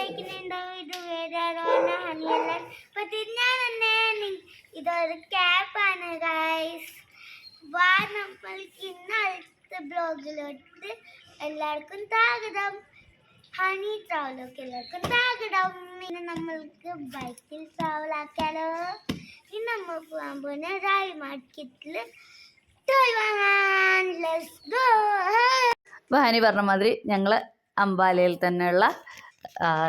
വിചാരിക്കുന്നുണ്ടാവും ഇത് വേറെ ഹണിയല്ല. ഇതൊരു ക്യാപ്പാണ് ഗൈസ്. വാ നമ്മൾക്ക് ഇന്ന് അടുത്ത ബ്ലോഗിലോട്ട് എല്ലാവർക്കും സ്വാഗതം. ഹണി ട്രാവലൊക്കെ എല്ലാവർക്കും സ്വാഗതം. ഇന്ന് നമ്മൾക്ക് ബൈക്കിൽ ട്രാവൽ ആക്കാലോ. ഇന്ന് നമ്മൾ പോകാൻ പോകുന്ന റായി മാർക്കറ്റിൽ ടോയ് വാങ്ങാൻ. Let's go. അപ്പോൾ ഹനി പറഞ്ഞ മാതിരി ഞങ്ങൾ അംബാലയിൽ തന്നെയുള്ള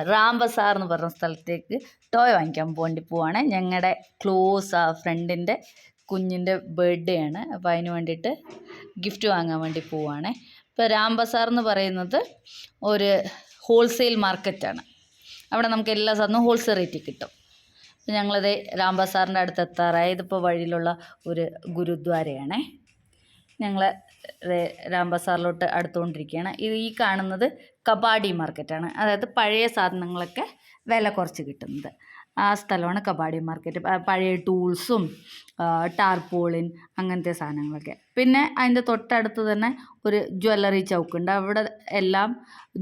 റാം ബസാർ എന്ന് പറഞ്ഞ സ്ഥലത്തേക്ക് ടോയ് വാങ്ങിക്കാൻ വേണ്ടി പോവാണ്. ഞങ്ങളുടെ ക്ലോസ് ഫ്രണ്ടിൻ്റെ കുഞ്ഞിൻ്റെ ബർത്ത്ഡേ ആണ്. അപ്പോൾ അതിന് വേണ്ടിയിട്ട് ഗിഫ്റ്റ് വാങ്ങാൻ വേണ്ടി പോവാണ്. ഇപ്പോൾ റാം ബസാർ എന്ന് പറയുന്നത് ഒരു ഹോൾസെയിൽ മാർക്കറ്റാണ്. അവിടെ നമുക്ക് എല്ലാ സാധനവും ഹോൾസെയിൽ റേറ്റിൽ കിട്ടും. അപ്പോൾ ഞങ്ങളത് റാം ബസാറിൻ്റെ അടുത്ത് എത്താറായി. ഇതിപ്പോൾ വഴിയിലുള്ള ഒരു ഗുരുദ്വാരയാണേ. ഞങ്ങൾ റാം ബസാറിലോട്ട് അടുത്തുകൊണ്ടിരിക്കുകയാണ്. ഈ കാണുന്നത് കബാഡി മാർക്കറ്റാണ്. അതായത് പഴയ സാധനങ്ങളൊക്കെ വില കുറച്ച് കിട്ടുന്നത് ആ സ്ഥലമാണ് കബാഡി മാർക്കറ്റ്. പഴയ ടൂൾസും ടാർപോളിൻ അങ്ങനത്തെ സാധനങ്ങളൊക്കെ. പിന്നെ അതിൻ്റെ തൊട്ടടുത്ത് തന്നെ ഒരു ജ്വല്ലറി ചൗക്കുണ്ട്. അവിടെ എല്ലാം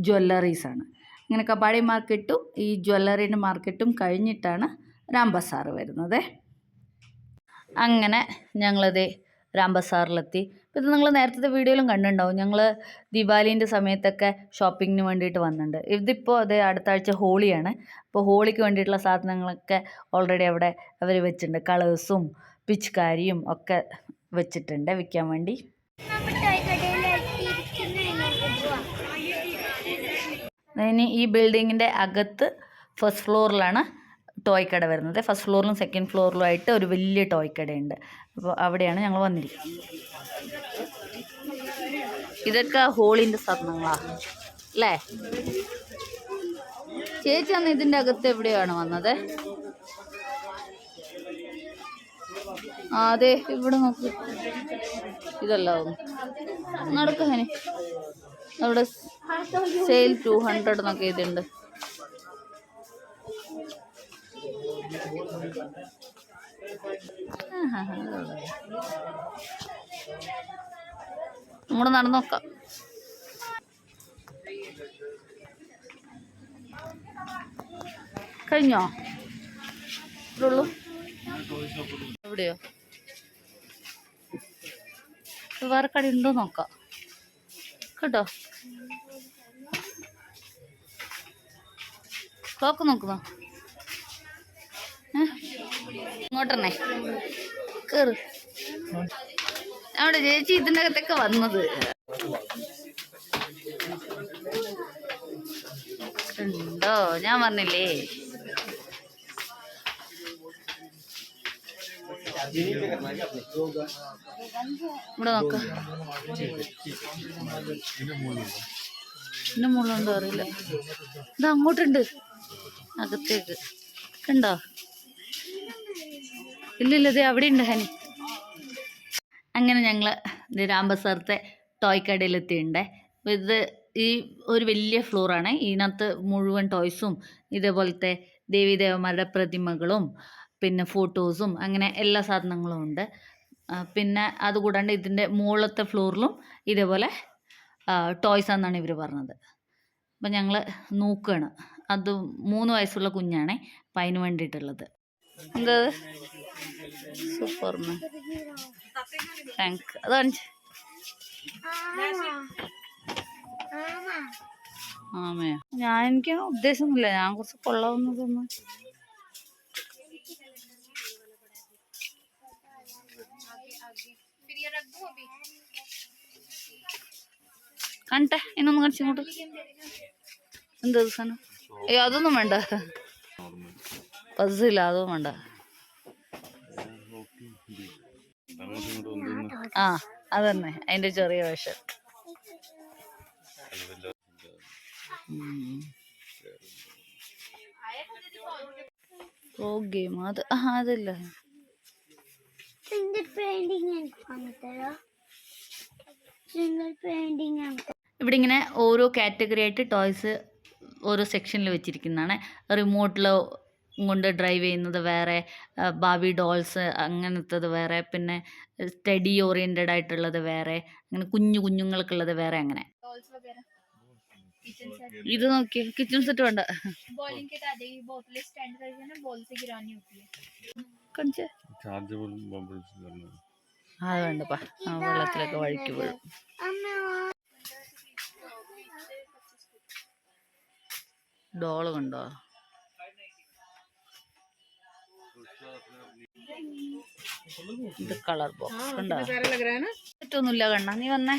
ജ്വല്ലറീസാണ്. ഇങ്ങനെ കബാഡി മാർക്കറ്റും ഈ ജ്വല്ലറിൻ്റെ മാർക്കറ്റും കഴിഞ്ഞിട്ടാണ് റാം ബസാർ വരുന്നത്. അങ്ങനെ ഞങ്ങളത് റാം ബസാറിലെത്തി. അപ്പോൾ ഇത് നിങ്ങൾ നേരത്തെ വീഡിയോയിലും കണ്ടിട്ടുണ്ടാവും. ഞങ്ങൾ ദീപാവലീൻ്റെ സമയത്തൊക്കെ ഷോപ്പിങ്ങിന് വേണ്ടിയിട്ട് വന്നിട്ടുണ്ട്. ഇതിപ്പോൾ അത് അടുത്ത ആഴ്ച ഹോളിയാണ്. അപ്പോൾ ഹോളിക്ക് വേണ്ടിയിട്ടുള്ള സാധനങ്ങളൊക്കെ ഓൾറെഡി അവിടെ അവർ വെച്ചിട്ടുണ്ട്. കളേഴ്സും പിച്ചുകാരിയും ഒക്കെ വെച്ചിട്ടുണ്ട് വിൽക്കാൻ വേണ്ടി. ഇനി ഈ ബിൽഡിങ്ങിൻ്റെ അകത്ത് ഫസ്റ്റ് ഫ്ലോറിലാണ് ടോയ് കട വരുന്നത്. ഫസ്റ്റ് ഫ്ലോറിലും സെക്കൻഡ് ഫ്ലോറിലും ആയിട്ട് ഒരു വലിയ ടോയ് കടയുണ്ട്. അപ്പോൾ അവിടെയാണ് ഞങ്ങൾ വന്നിരിക്കുന്നത്. ഇതൊക്കെ ഹോളിൻ്റെ സാധനങ്ങളാണ് അല്ലേ? ചേച്ചി അന്ന് ഇതിൻ്റെ അകത്ത് എവിടെയാണ് വന്നത്? അതെ, ഇവിടെ നോക്ക്. ഇതല്ല നടക്കാന് അവിടെ സെയിൽ 200 എന്നൊക്കെ ഇതുണ്ട്. നമ്മൾ നടന്നു നോക്കാം. കഴിഞ്ഞോ? ഇവിടുള്ളൂ. എവിടെയോ വേറെ കട ഉണ്ടോ നോക്കാം കേട്ടോ. ക്ലോക്ക് നോക്കുന്നോ? ഇങ്ങോട്ടന്നെ കേറ്. അവിടെ ചേച്ചി ഇതിൻ്റെ അകത്തൊക്കെ വന്നത് ഉണ്ടോ? ഞാൻ പറഞ്ഞില്ലേ. ഇവിടെ നോക്ക. ഇതിൻ്റെ മുകളിലുണ്ടോ അറിയില്ല. ഇത് അങ്ങോട്ടുണ്ട് അകത്തേക്ക്. കണ്ടോ? ഇല്ലില്ല, ഇത് അവിടെ ഉണ്ട് ഹനി. അങ്ങനെ ഞങ്ങൾ റാം ബസാറത്തെ ടോയ് കടയിലെത്തിയിട്ടുണ്ട്. ഇത് ഈ ഒരു വലിയ ഫ്ലോറാണ്. ഇതിനകത്ത് മുഴുവൻ ടോയ്സും ഇതേപോലത്തെ ദേവീദേവന്മാരുടെ പ്രതിമകളും പിന്നെ ഫോട്ടോസും അങ്ങനെ എല്ലാ സാധനങ്ങളും ഉണ്ട്. പിന്നെ അതുകൂടാണ്ട് ഇതിൻ്റെ മുകളിലത്തെ ഫ്ലോറിലും ഇതേപോലെ ടോയ്സ് ആണെന്നാണ് ഇവർ പറഞ്ഞത്. അപ്പം ഞങ്ങൾ നോക്കുകയാണ്. അത് 3 വയസ്സുള്ള കുഞ്ഞാണേ. അപ്പം അതിന് വേണ്ടിയിട്ടുള്ളത്. എന്താ സൂപ്പർന്ന് താങ്ക്. അത് കാണിച്ച്. ആമയോ? എനിക്ക് ഉദ്ദേശമൊന്നുമില്ല. ഞാൻ കുറച്ച് കൊള്ളാവുന്നതൊന്ന് കണ്ടേ. ഇന്നൊന്നും കാണിച്ചിങ്ങോട്ട്. എന്താ സാധനം? അയ്യോ അതൊന്നും വേണ്ട. പസില്ല, അതും വേണ്ട. ആ അതന്നെ അതിന്റെ ചെറിയ വേഷം. ഓ ഗെയിം അത് അതല്ല. ഇവിടെ ഇങ്ങനെ ഓരോ കാറ്റഗറി ആയിട്ട് ടോയ്സ് ഓരോ സെക്ഷനിൽ വെച്ചിരിക്കുന്നതാണ്. റിമോട്ടിൽ കൊണ്ട് ഡ്രൈവ് ചെയ്യുന്നത് വേറെ, ബാബി ഡോൾസ് അങ്ങനത്തത് വേറെ, പിന്നെ സ്റ്റഡി ഓറിയൻറ്റഡ് ആയിട്ടുള്ളത് വേറെ, അങ്ങനെ കുഞ്ഞുങ്ങൾക്കുള്ളത് വേറെ. അങ്ങനെ किचन सेट ഇത് നോക്കി കിച്ചൺ സെറ്റ് വേണ്ട बॉलिंग किट आ जाएगी बोतल स्टैंड रहेगा ना बॉल से गिरानी होती है കാണിച്ചേ ചാർജബിൾ ബബിൾസ് തന്നെ. അത് വേണ്ടപ്പാ ആ വെള്ളത്തിലൊക്കെ വഴുക്കി വീഴും അമ്മ ഡോള് കണ്ടോ ഇത് കളർ ബോക്സ് കണ്ടോ പറ്റൊന്നുമില്ല കണ്ണ നീ വന്നേ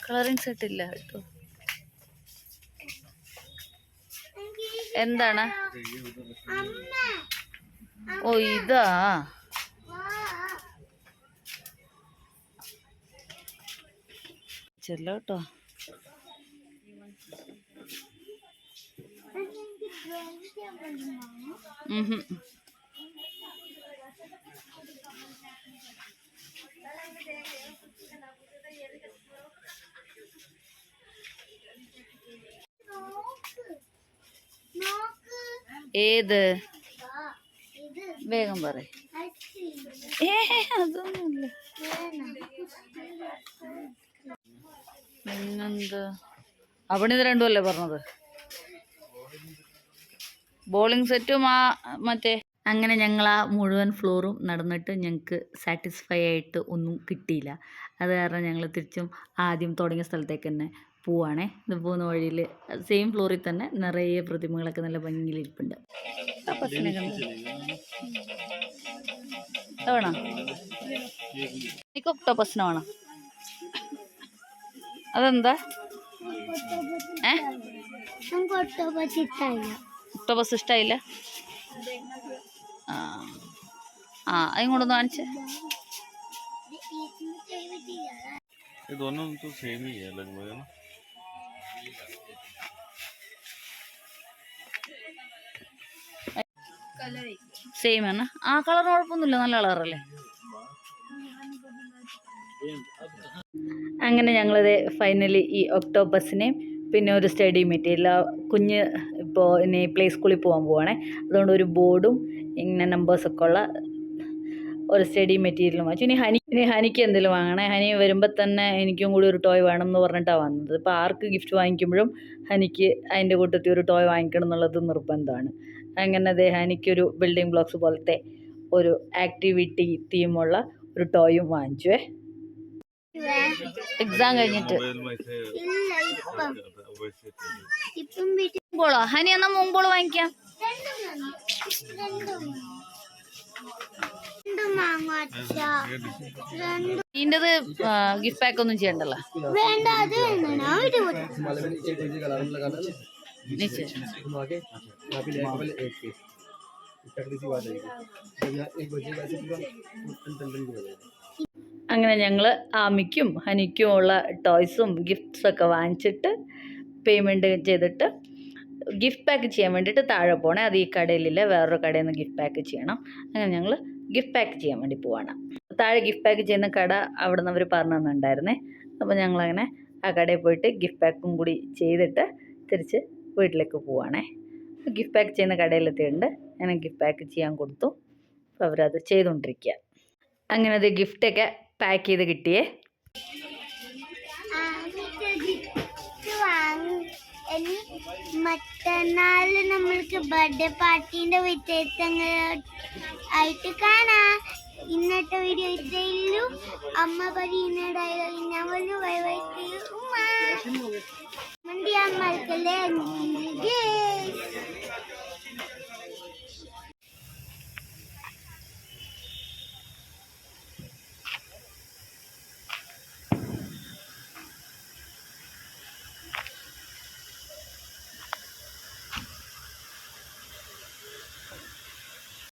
കളറിങ് സെറ്റ് ഇല്ല കേട്ടോ എന്താണ് അമ്മ ഓ ഇതാ ചെല്ലോ കേട്ടോ ഏത് വേഗം പറ അതൊന്നുമില്ല പിന്നെന്താ അവണിത് രണ്ടുമല്ലേ പറഞ്ഞത് ബോളിംഗ് സെറ്റും ആ മറ്റേ അങ്ങനെ ഞങ്ങൾ ആ മുഴുവൻ ഫ്ലോറും നടന്നിട്ട് ഞങ്ങൾക്ക് സാറ്റിസ്ഫൈ ആയിട്ട് ഒന്നും കിട്ടിയില്ല അത് കാരണം ഞങ്ങൾ തിരിച്ചും ആദ്യം തുടങ്ങിയ സ്ഥലത്തേക്ക് തന്നെ പോവാണേ ഇത് പോകുന്ന വഴിയിൽ സെയിം ഫ്ലോറിൽ തന്നെ നിറയെ പ്രതിമകളൊക്കെ നല്ല ഭംഗിയിലിരിപ്പുണ്ട് വേണോ എനിക്ക് ഒക്ടോപ്പസിന് വേണം അതെന്താ നമുക്ക് ഒട്ടോപ്പസ് ഇഷ്ടമില്ല ഒക്ടോപ്പസ് ഇഷ്ടമായില്ല ആ ആ ഇങ്ങോട്ടൊന്ന് കാണിച്ചേ ये दोनों तो सेम ही है लगभग है ना. कलर एक സെയിം ആണ് ആ കളർ കുഴപ്പമൊന്നുമില്ല നല്ല കളറല്ലേ അങ്ങനെ ഞങ്ങളിത് ഫൈനലി ഈ ഒക്ടോപ്പസിനെയും പിന്നെ ഒരു സ്റ്റഡി മെറ്റീരിയൽ കുഞ്ഞ് ഇപ്പോൾ ഇനി പ്ലേ സ്കൂളിൽ പോകാൻ പോവാണേ അതുകൊണ്ട് ഒരു ബോർഡും ഇങ്ങനെ നമ്പേഴ്സൊക്കെ ഉള്ള ഒരു സ്റ്റഡി മെറ്റീരിയലും വാങ്ങിച്ചു ഇനി ഹനിക്ക് എന്തെങ്കിലും വാങ്ങണേ ഹനി വരുമ്പോൾ തന്നെ എനിക്കും കൂടി ഒരു ടോയ് വേണം എന്ന് പറഞ്ഞിട്ടാണ് വന്നത് ഇപ്പോൾ ആർക്ക് ഗിഫ്റ്റ് വാങ്ങിക്കുമ്പോഴും ഹനിക്ക് അതിൻ്റെ കൂട്ടത്തിൽ ഒരു ടോയ് വാങ്ങിക്കണം എന്നുള്ളത് നിർബന്ധമാണ് അങ്ങനെ അതേ ഹനിക്കൊരു ബിൽഡിംഗ് ബ്ലോക്സ് പോലത്തെ ഒരു ആക്ടിവിറ്റി തീമുള്ള ഒരു ടോയും വാങ്ങിച്ചുവേ എക്സാം കഴിഞ്ഞിട്ട് मोबाइल में से ഇല്ല ഇപ്പം वैसे ഇപ്പം വീട്ടിൽ ബോളോ ഹനി എന്നാ മുമ്പോള് വാങ്ങിക്കാം രണ്ടും മാങ്ങാച്ചാ രണ്ടും ഇതിൻ്റെത് ഗിഫ്റ്റ് പാക്ക് ഒന്നും ചെയ്യണ്ടല്ലോ വേണ്ട അത് വേണ്ട ഞാൻ വീട്ടിൽ പോയി അങ്ങനെ ഞങ്ങൾ ആമിക്കും ഹനിക്കും ഉള്ള ടോയ്സും ഗിഫ്റ്റ്സൊക്കെ വാങ്ങിച്ചിട്ട് പേയ്മെൻറ്റ് ചെയ്തിട്ട് ഗിഫ്റ്റ് പാക്ക് ചെയ്യാൻ വേണ്ടിയിട്ട് താഴെ പോകണേ അത് ഈ കടയിലില്ല വേറൊരു കടയിൽ നിന്ന് ഗിഫ്റ്റ് പാക്ക് ചെയ്യണം അങ്ങനെ ഞങ്ങൾ ഗിഫ്റ്റ് പാക്ക് ചെയ്യാൻ വേണ്ടി പോവാണ് താഴെ ഗിഫ്റ്റ് പാക്ക് ചെയ്യുന്ന കട അവിടെ നിന്ന് അവർ പറഞ്ഞു തന്നിട്ടുണ്ടായിരുന്നേ അപ്പോൾ ഞങ്ങളങ്ങനെ ആ കടയിൽ പോയിട്ട് ഗിഫ്റ്റ് പാക്കും കൂടി ചെയ്തിട്ട് തിരിച്ച് വീട്ടിലേക്ക് പോവാണേ ഗിഫ്റ്റ് പാക്ക് ചെയ്യുന്ന കടയിലെത്തിയിട്ടുണ്ട് ഞാൻ ഗിഫ്റ്റ് പാക്ക് ചെയ്യാൻ കൊടുത്തു അപ്പോൾ അവരത് ചെയ്തുകൊണ്ടിരിക്കുക അങ്ങനെ അത് ഗിഫ്റ്റൊക്കെ പാക്ക് ചെയ്ത് കിട്ടിയേ ഇനി മറ്റന്നാള് നമ്മൾക്ക് ബർത്ത്ഡേ പാർട്ടീൻ്റെ വിശേഷങ്ങൾ ആയിട്ട് കാണാം ഇന്നത്തെ വീഡിയോ ഇത്രയുള്ളൂ അമ്മ പറയുന്ന ഡയലോഗ് ഞാൻ വന്നു വൈകിട്ട് ഉമ്മ മണ്ടി അമ്മക്കല്ലേ